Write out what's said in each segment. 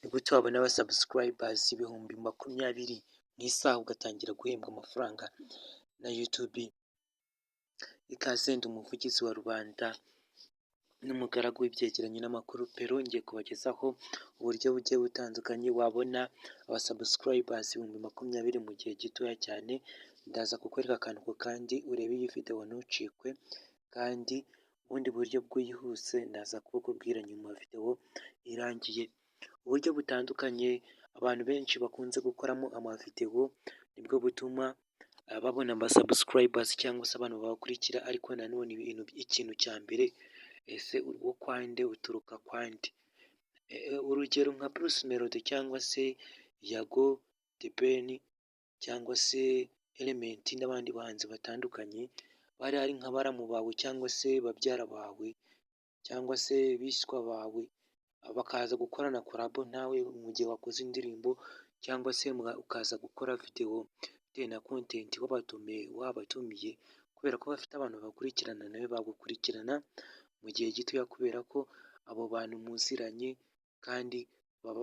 Ni gute wabona aba-subscribers ibihumbi 20 mu isaha ugatangira guhembwa amafaranga na YouTube? Ikaze ndi umuvugizi wa rubanda n'umugaragu w'ibyegeranyo n'amakuru Pero ngiye kubagezaho uburyo bugiye butandukanye wabona aba-subscribers ibihumbi 20 mu gihe gitoya cyane. Ndaza kukwereka akantu ku kandi urebe iyi video ntucikwe, kandi ubundi buryo bwihuse ndaza kubukubwira nyuma video irangiye. Uburyo butandukanye abantu benshi bakunze gukoramo amavideo nibwo butuma babona aba-subscribers cyangwa se abantu babakurikira, ariko nanone ikintu cya mbere, ese urwo kwande uturuka kwande? Urugero nka Bruce Melody cyangwa se Yago, The Ben cyangwa se Element n'abandi bahanzi batandukanye bari ari nka baramu bawe cyangwa se babyara bawe cyangwa se bishywa bawe, bakaza gukorana collabo nawe mu gihe wakoze indirimbo cyangwa se ukaza gukora video bitewe na content wabatumiye, kubera ko bafite abantu bakurikirana nawe bagukurikirana mu gihe gitoya, kubera ko abo bantu muziranye kandi baba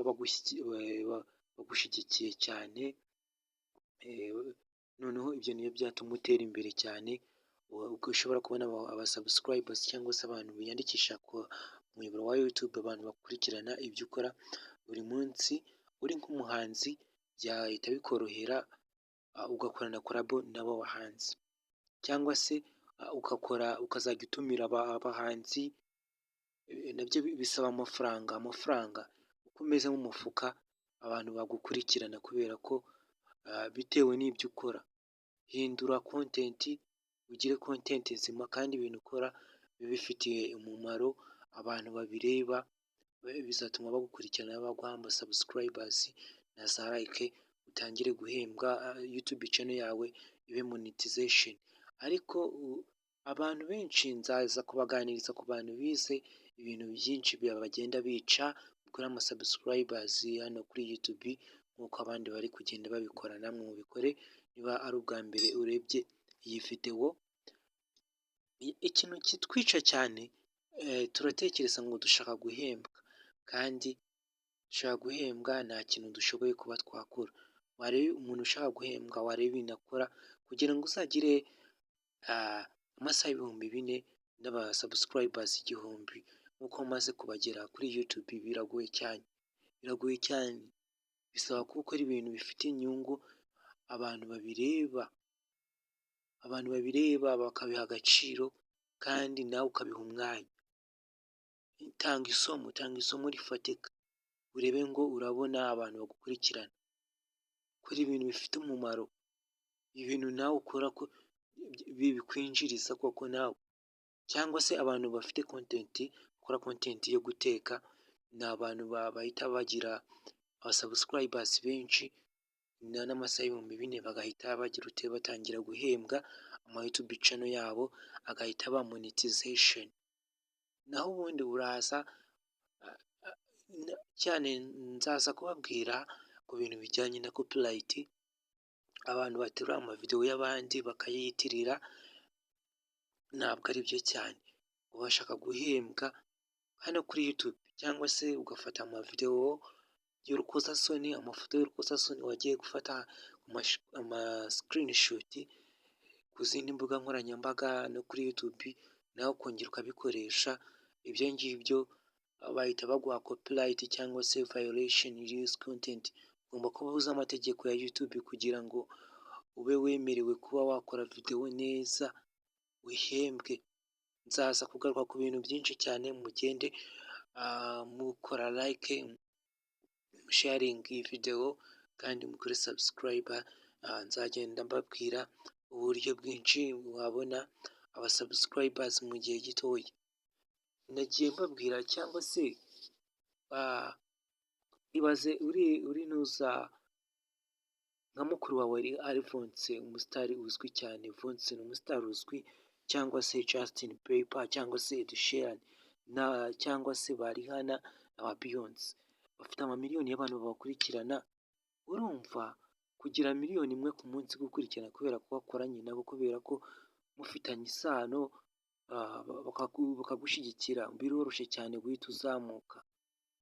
bagushyigikiye cyane. Noneho ibyo niyo byatuma utera imbere cyane, ushobora kubona aba-subscribers cyangwa se abantu biyandikisha ku muyoboro wa YouTube, abantu bakurikirana ibyo ukora buri munsi. Uri nk'umuhanzi byahita bikorohera ugakorana collabo n'abo bahanzi, cyangwa se ukazajya utumira abahanzi. Nabyo bisaba amafaranga uko umeze mu mufuka abantu bagukurikirana, kubera ko bitewe n'ibyo ukora. Hindura content, ugire content nzima kandi ibintu ukora bibe bifitiye umumaro abantu babireba, bizatuma bagukurikirana baguha ama-subscribers na za like, utangire guhembwa, YouTube channel yawe ibe monetization. Ariko abantu benshi nzaza kubaganiriza ku bantu bize ibintu byinshi bagenda bica kuri ama-subscribers hano kuri YouTube, nk'uko abandi bari kugenda babikora. Namwe mubikore niba ari ubwa mbere urebye iyi video. Ikintu kitwica cyane, turatekereza ngo dushaka guhembwa, kandi dushaka guhembwa nta kintu dushoboye kuba twakora. Wareba umuntu ushaka guhembwa, wareba ibintu akora kugira ngo uzagire amasaha 4000 n'aba-subscribers 1000 nk'uko maze kubagera kuri YouTube. Biragoye cyane, bisaba ko ukora ibintu bifite inyungu, abantu babireba bakabiha agaciro, kandi nawe ukabiha umwanya. Tanga isomo rifatika, urebe ngo urabona abantu bagukurikirana. Kora ibintu bifite umumaro, ibintu nawe ukora ko bikwinjiriza koko nawe. Cyangwa se abantu bafite bakora content yo guteka, ni abantu bahita bagira aba-subscribers benshi n'amasaha 4000 bagahita batangira guhembwa, ama-YouTube channel yabo agahita aba monetization. Naho ubundi uraza cyane, nzaza kubabwira ku bintu bijyanye na copyright. Abantu baterura amavideo y'abandi bakayiyitirira, ntabwo ari byo cyane. Ubashaka guhembwa hano kuri YouTube, cyangwa se ugafata amavideo y'urukozasoni, amafoto y'urukozasoni wagiye gufata ama screenshot ku zindi mbuga nkoranyambaga no kuri YouTube, nawe ukongera ukabikoresha. Ibyo ngibyo bahita baguha copyright cyangwa se violation use content. Ugomba kuba uzi amategeko ya YouTube kugira ngo ube wemerewe kuba wakora video neza uhembwe. Nzaza kugaruka ku bintu byinshi cyane, mugende mukora like, sharing iyi video, kandi mukore subscribe. Nzagenda mbabwira uburyo bwinshi wabona aba-subscribers mu gihe gitoya. Nagiye mbabwira, cyangwa se ibaze uri nuza nka mukuru wawe Alphonse, umusitari uzwi cyane. Alphonse ni umusitari uzwi, cyangwa se Justin Bieber, cyangwa se Ed Sheeran, cyangwa se ba Rihanna na Beyonce. Bafite amamiliyoni y'abantu babakurikirana. Urumva kugira 1,000,000 ku munsi gukurikirana kubera ko wakoranye nabo, kubera ko mufitanye isano, bakagushyigikira, biroroshye cyane guhita uzamuka.